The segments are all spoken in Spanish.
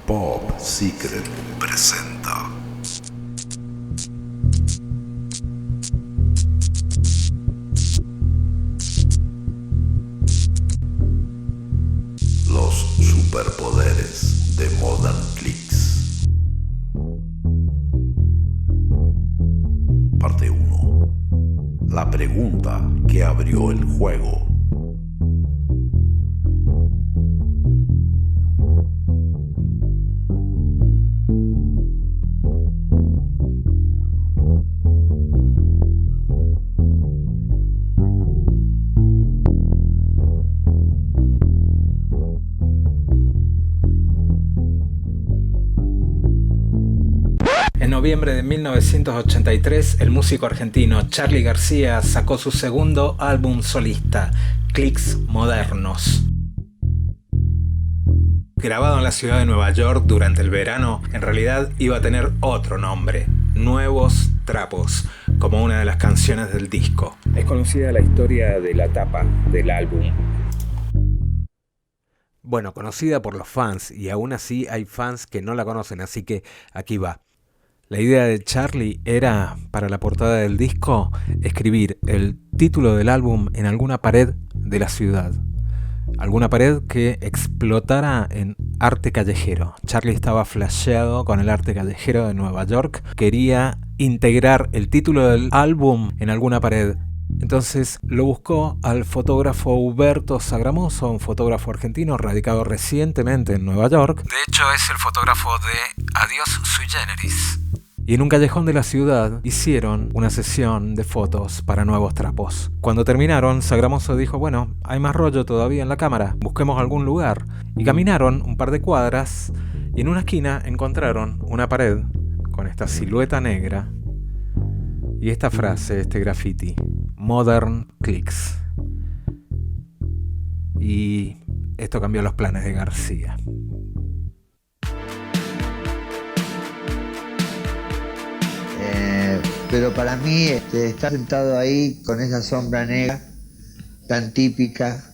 Pop Secret presenta los superpoderes de Modern Clicks. Parte 1. La pregunta que abrió el juego. En noviembre de 1983, el músico argentino Charly García sacó su segundo álbum solista, Clicks Modernos. Grabado en la ciudad de Nueva York durante el verano, en realidad iba a tener otro nombre, Nuevos Trapos, como una de las canciones del disco. Es conocida la historia de la tapa del álbum. Bueno, conocida por los fans, y aún así hay fans que no la conocen, así que aquí va. La idea de Charly era, para la portada del disco, escribir el título del álbum en alguna pared de la ciudad. Alguna pared que explotara en arte callejero. Charly estaba flasheado con el arte callejero de Nueva York. Quería integrar el título del álbum en alguna pared. Entonces lo buscó al fotógrafo Huberto Sagramoso, un fotógrafo argentino radicado recientemente en Nueva York. De hecho es el fotógrafo de Adiós Sui Generis. Y en un callejón de la ciudad hicieron una sesión de fotos para Nuevos Trapos. Cuando terminaron, Sagramoso dijo, bueno, hay más rollo todavía en la cámara, busquemos algún lugar. Y caminaron un par de cuadras y en una esquina encontraron una pared con esta silueta negra y esta frase, este graffiti, Modern Clicks. Y esto cambió los planes de García. Pero para mí estar sentado ahí con esa sombra negra tan típica.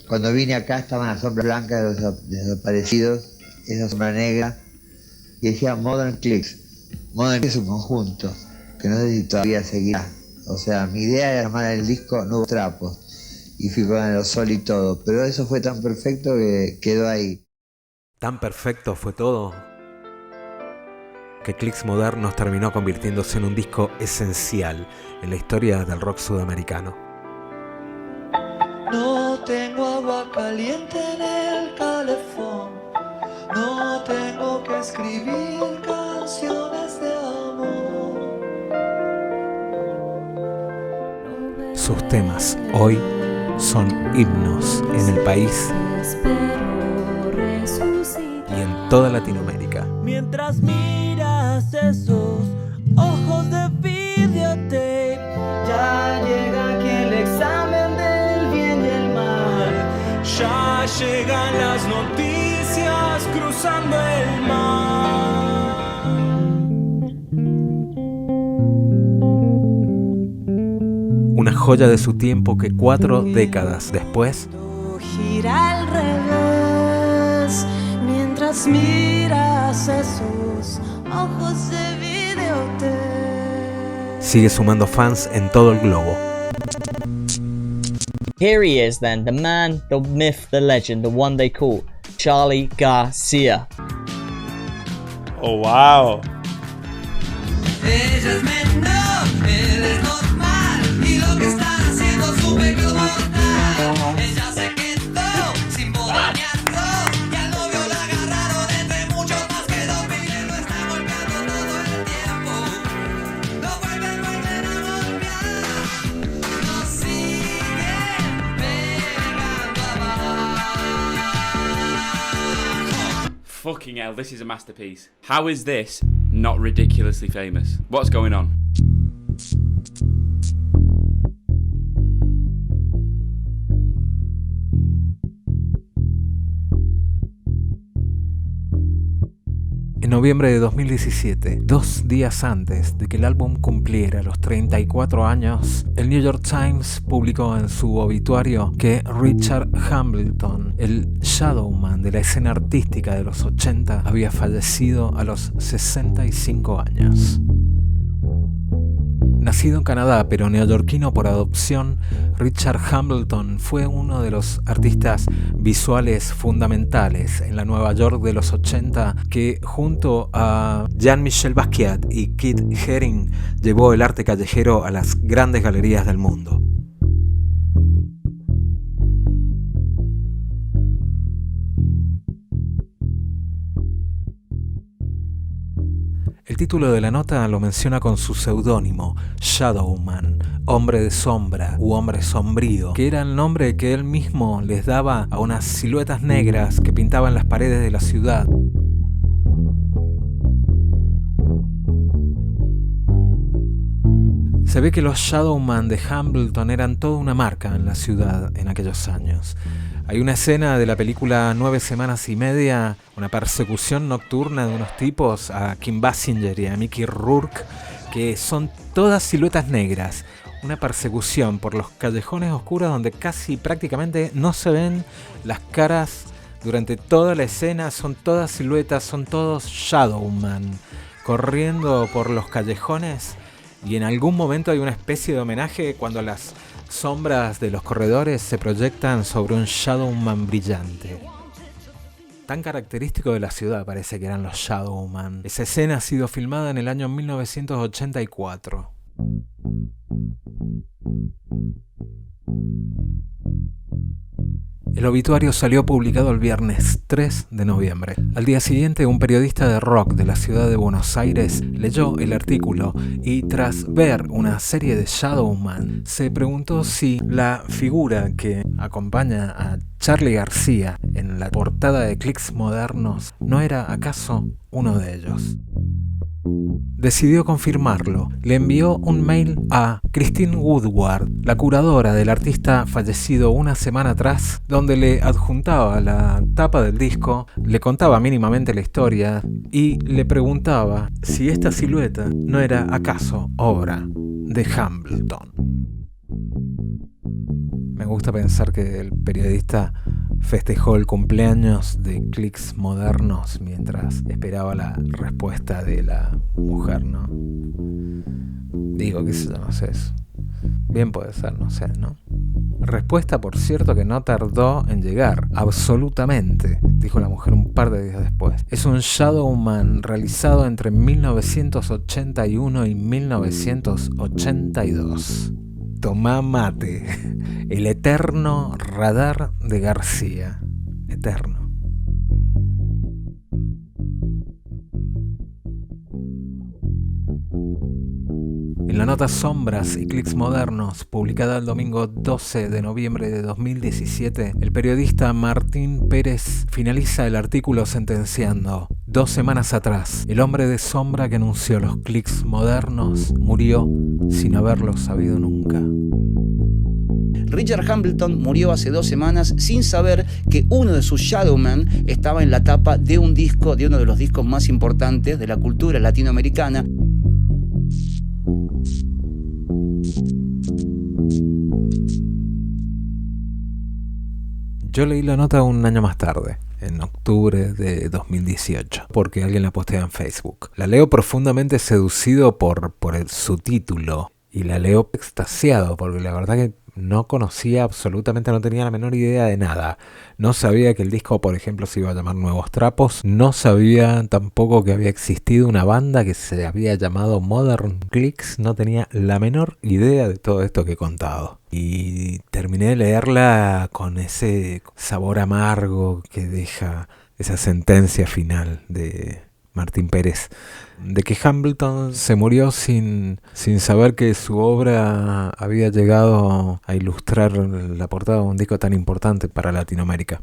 Cuando vine acá estaban las sombras blancas de los desaparecidos, esa sombra negra, y decía Modern Clicks. Modern Clicks es un conjunto que no sé si todavía seguirá. O sea, mi idea era llamar el disco Nuevos Trapos y fui con aerosol y todo, pero eso fue tan perfecto que quedó ahí. Tan perfecto fue todo que Clicks Modernos terminó convirtiéndose en un disco esencial en la historia del rock sudamericano. No tengo agua caliente en el calefón, no tengo que escribir canciones de amor. Sus temas hoy son himnos en el país y en toda Latinoamérica. Mientras miras esos ojos de videotape, ya llega aquí el examen del bien y el mal. Ya llegan las noticias cruzando el mar. Una joya de su tiempo que 4 décadas después Gira al revés mientras miras esos ojos de videotape. sigue sumando fans en todo el globo. Here he is then, the man, the myth, the legend, the one they call Charly García. Oh, wow. Ella es menor, él es normal, y lo que están haciendo es un pecado mortal. Ella se quedó sin poder ni arroz, y al novio la agarraron entre muchos más que dos pibes, lo están golpeando todo el tiempo. Lo vuelven a golpear, nos siguen pegando abajo. Fucking hell, this is a masterpiece. How is this not ridiculously famous? What's going on? En noviembre de 2017, 2 días antes de que el álbum cumpliera los 34 años, el New York Times publicó en su obituario que Richard Hambleton, el Shadowman de la escena artística de los 80, había fallecido a los 65 años. Nacido en Canadá, pero neoyorquino por adopción, Richard Hambleton fue uno de los artistas visuales fundamentales en la Nueva York de los 80 que, junto a Jean-Michel Basquiat y Keith Haring, llevó el arte callejero a las grandes galerías del mundo. El título de la nota lo menciona con su seudónimo, Shadowman, hombre de sombra u hombre sombrío, que era el nombre que él mismo les daba a unas siluetas negras que pintaban las paredes de la ciudad. Se ve que los Shadowman de Hambleton eran toda una marca en la ciudad en aquellos años. Hay una escena de la película 9 semanas y media, una persecución nocturna de unos tipos a Kim Basinger y a Mickey Rourke, que son todas siluetas negras. Una persecución por los callejones oscuros donde casi prácticamente no se ven las caras durante toda la escena. Son todas siluetas, son todos Shadowman corriendo por los callejones, y en algún momento hay una especie de homenaje cuando las sombras de los corredores se proyectan sobre un Shadowman brillante. Tan característico de la ciudad parece que eran los Shadowman. Esa escena ha sido filmada en el año 1984. El obituario salió publicado el viernes 3 de noviembre. Al día siguiente, un periodista de rock de la ciudad de Buenos Aires leyó el artículo y, tras ver una serie de Shadowman, se preguntó si la figura que acompaña a Charly García en la portada de Clicks Modernos no era acaso uno de ellos. Decidió confirmarlo. Le envió un mail a Christine Woodward, la curadora del artista fallecido una semana atrás, donde le adjuntaba la tapa del disco, le contaba mínimamente la historia y le preguntaba si esta silueta no era acaso obra de Hambleton. Me gusta pensar que el periodista festejó el cumpleaños de Clicks Modernos mientras esperaba la respuesta de la mujer, ¿no? Digo, qué sé yo, no sé eso. Bien puede ser, no sé, ¿no? Respuesta, por cierto, que no tardó en llegar, absolutamente, dijo la mujer un par de días después. Es un Shadowman realizado entre 1981 y 1982. Tomá mate, el eterno radar de García, eterno. En la nota Sombras y Clicks Modernos, publicada el domingo 12 de noviembre de 2017, el periodista Martín Pérez finaliza el artículo sentenciando: 2 semanas atrás, el hombre de sombra que anunció los Clicks Modernos murió sin haberlo sabido nunca. Richard Hambleton murió hace 2 semanas sin saber que uno de sus Shadowman estaba en la tapa de un disco, de uno de los discos más importantes de la cultura latinoamericana. Yo leí la nota un año más tarde, en octubre de 2018, porque alguien la postea en Facebook. La leo profundamente seducido por el subtítulo y la leo extasiado, porque la verdad que no conocía absolutamente, no tenía la menor idea de nada. No sabía que el disco, por ejemplo, se iba a llamar Nuevos Trapos. No sabía tampoco que había existido una banda que se había llamado Modern Clicks. No tenía la menor idea de todo esto que he contado. Y terminé de leerla con ese sabor amargo que deja esa sentencia final de Martín Pérez, de que Hambleton se murió sin saber que su obra había llegado a ilustrar la portada de un disco tan importante para Latinoamérica.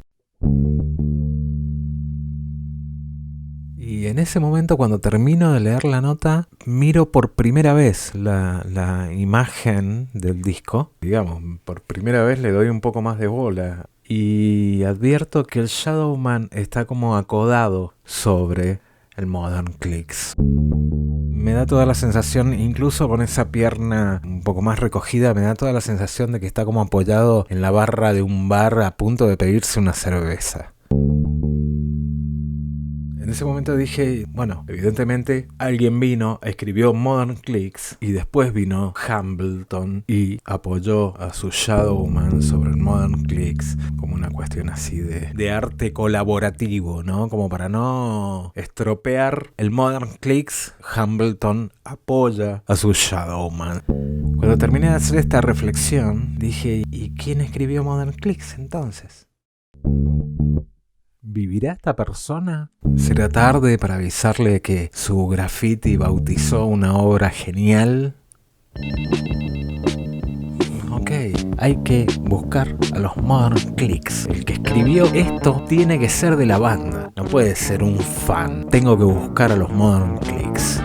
Y en ese momento, cuando termino de leer la nota, miro por primera vez la imagen del disco. Digamos, por primera vez le doy un poco más de bola y advierto que el Shadowman está como acodado sobre el Modern Clicks. Me da toda la sensación, incluso con esa pierna un poco más recogida, me da toda la sensación de que está como apoyado en la barra de un bar a punto de pedirse una cerveza. En ese momento dije, bueno, evidentemente alguien vino, escribió Modern Clicks y después vino Hambleton y apoyó a su Shadowman sobre el Modern Clicks como una cuestión así de arte colaborativo, ¿no? Como para no estropear el Modern Clicks, Hambleton apoya a su Shadowman. Cuando terminé de hacer esta reflexión, dije, ¿y quién escribió Modern Clicks entonces? ¿Vivirá esta persona? ¿Será tarde para avisarle que su graffiti bautizó una obra genial? Ok, hay que buscar a los Modern Clicks. El que escribió esto tiene que ser de la banda, no puede ser un fan. Tengo que buscar a los Modern Clicks.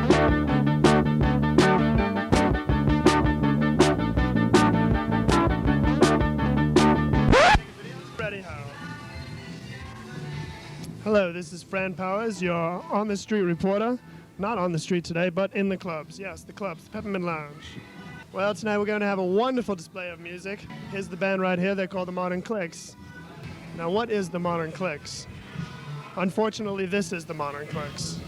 Hello, this is Fran Powers, your on-the-street reporter. Not on the street today, but in the clubs. Yes, the clubs, the Peppermint Lounge. Well, tonight we're going to have a wonderful display of music. Here's the band right here. They're called the Modern Clicks. Now, what is the Modern Clicks? Unfortunately, this is the Modern Clicks.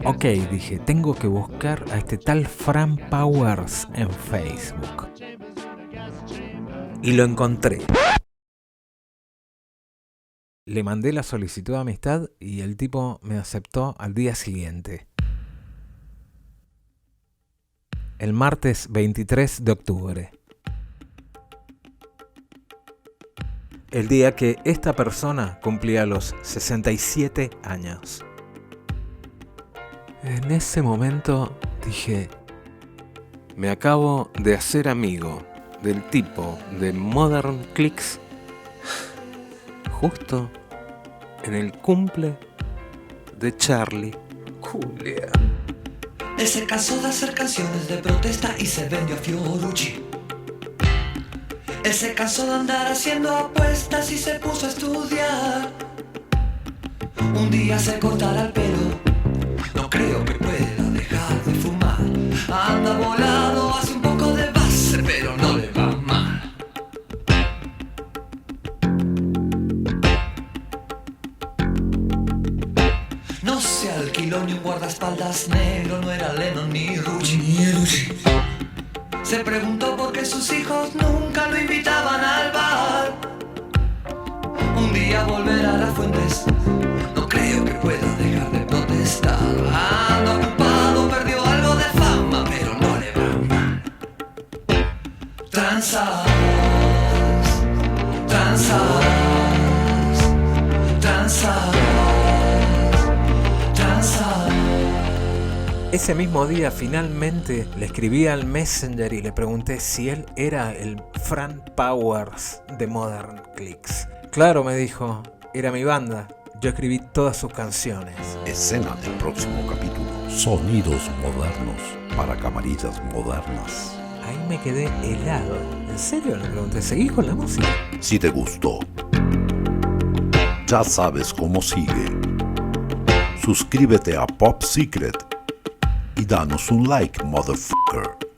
Ok, dije, tengo que buscar a este tal Fran Powers en Facebook. Y lo encontré. Le mandé la solicitud de amistad y el tipo me aceptó al día siguiente. El martes 23 de octubre. El día que esta persona cumplía los 67 años. En ese momento dije, me acabo de hacer amigo del tipo de Modern Clicks justo en el cumple de Charlie Culia. Él se cansó de hacer canciones de protesta y se vendió a Fiorucci. Él se cansó de andar haciendo apuestas y se puso a estudiar. Un día se cortará el pelo. No creo que pueda dejar de fumar. Anda volado, hace un poco de base, pero no le va mal. No se alquiló ni un guardaespaldas negro, no era Lennon ni Rucci. Se preguntó por qué sus hijos nunca lo invitaban al bar. Un día volverá a las fuentes. No creo que pueda dejar de protestar. Anda ocupado, perdió algo de fama, pero no le va mal. Transas, transas, transas, transas. Ese mismo día finalmente le escribí al Messenger y le pregunté si él era el Fran Powers de Modern Clicks. Claro, me dijo, era mi banda. Yo escribí todas sus canciones. Escena del próximo capítulo. Sonidos modernos para camarillas modernas. Ahí me quedé helado. ¿En serio? Le pregunté, ¿seguís con la música? Si te gustó, ya sabes cómo sigue. Suscríbete a Pop Secret y danos un like, motherfucker.